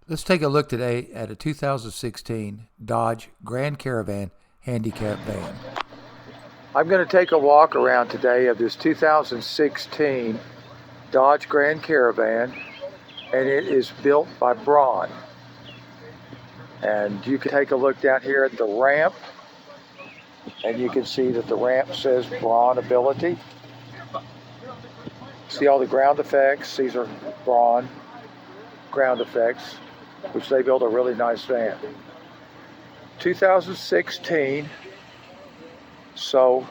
Let's take a look today at a 2016 Dodge Grand Caravan Handicap van. I'm going to take a walk around today of this 2016 Dodge Grand Caravan, and it is built by Braun. And you can take a look down here at the ramp, and you can see that the ramp says Braun Mobility. See all the ground effects? These are Braun ground effects, which they build a really nice van. 2016, so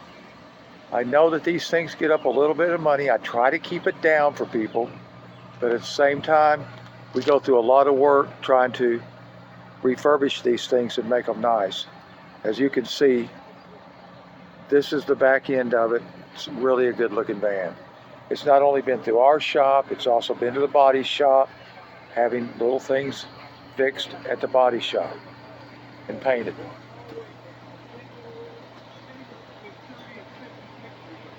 I know that these things get up a little bit of money. I try to keep it down for people, but at the same time, we go through a lot of work trying to refurbish these things and make them nice. As you can see, this is the back end of it. It's really a good looking van. It's not only been through our shop, it's also been to the body shop, having little things fixed at the body shop and painted.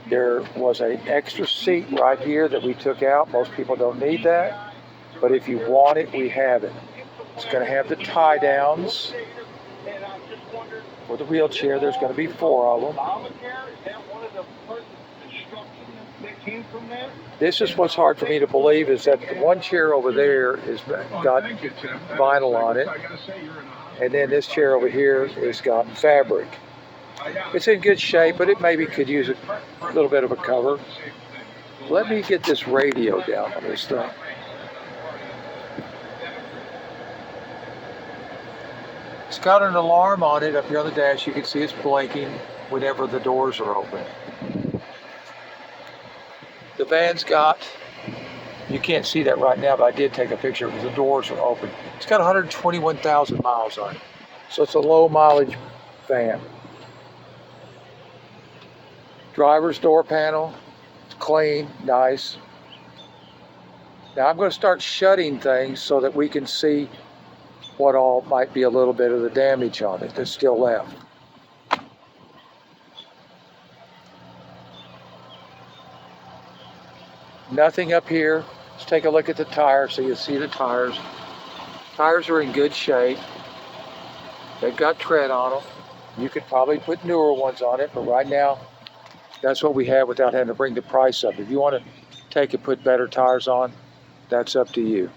There was an extra seat right here that we took out. Most people don't need that, but if you want it, we have it. It's going to have the tie downs for the wheelchair. There's going to be 4 of them. This is what's hard for me to believe, is that the one chair over there is got vinyl on it, and then this chair over here has got fabric. It's in good shape, but it maybe could use a little bit of a cover. Let me get this radio down on this thing. It's got an alarm on it up here on the dash. You can see it's blinking whenever the doors are open. The van's got, you can't see that right now, but I did take a picture because the doors are open. It's got 121,000 miles on it. So it's a low mileage van. Driver's door panel, it's clean, nice. Now I'm going to start shutting things so that we can see what all might be a little bit of the damage on it that's still left. Nothing up here. Let's take a look at the tires so you see the tires. Tires are in good shape. They've got tread on them. You could probably put newer ones on it, but right now, that's what we have without having to bring the price up. If you want to take and put better tires on, that's up to you.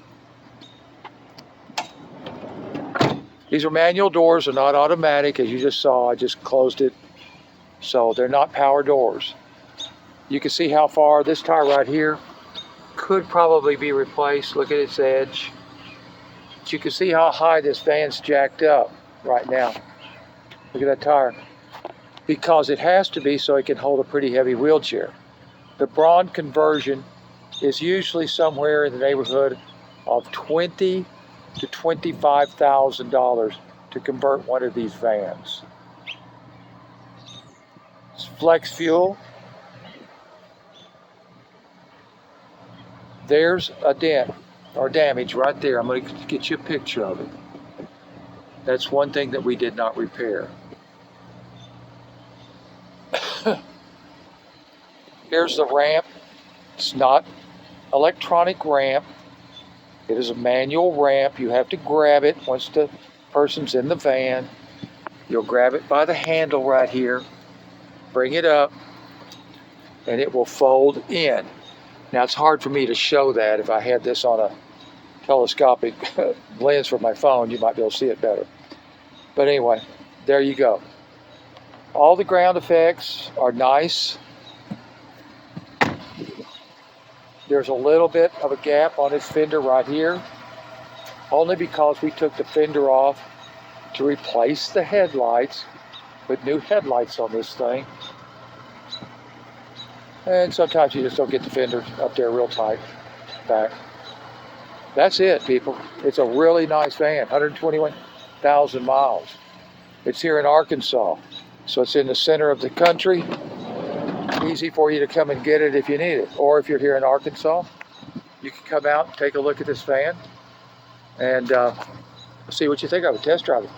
These are manual doors, they're not automatic. As you just saw, I just closed it. So they're not power doors. You can see how far this tire right here could probably be replaced. Look at its edge. But you can see how high this van's jacked up right now. Look at that tire. Because it has to be so it can hold a pretty heavy wheelchair. The Braun conversion is usually somewhere in the neighborhood of $20,000 to $25,000 to convert one of these vans. It's flex fuel. There's a dent or damage right there. I'm going to get you a picture of it. That's one thing that we did not repair. Here's the ramp. It's not electronic ramp. It is a manual ramp. You have to grab it once the person's in the van. You'll grab it by the handle right here, bring it up, and it will fold in. Now it's hard for me to show that. If I had this on a telescopic lens for my phone, you might be able to see it better. But anyway, there you go. All the ground effects are nice. There's a little bit of a gap on this fender right here, only because we took the fender off to replace the headlights, put new headlights on this thing. And sometimes you just don't get the fender up there real tight back. That's it, people. It's a really nice van, 121,000 miles. It's here in Arkansas, so it's in the center of the country. Easy for you to come and get it if you need it. Or if you're here in Arkansas, you can come out and take a look at this van and see what you think of it. Test drive it.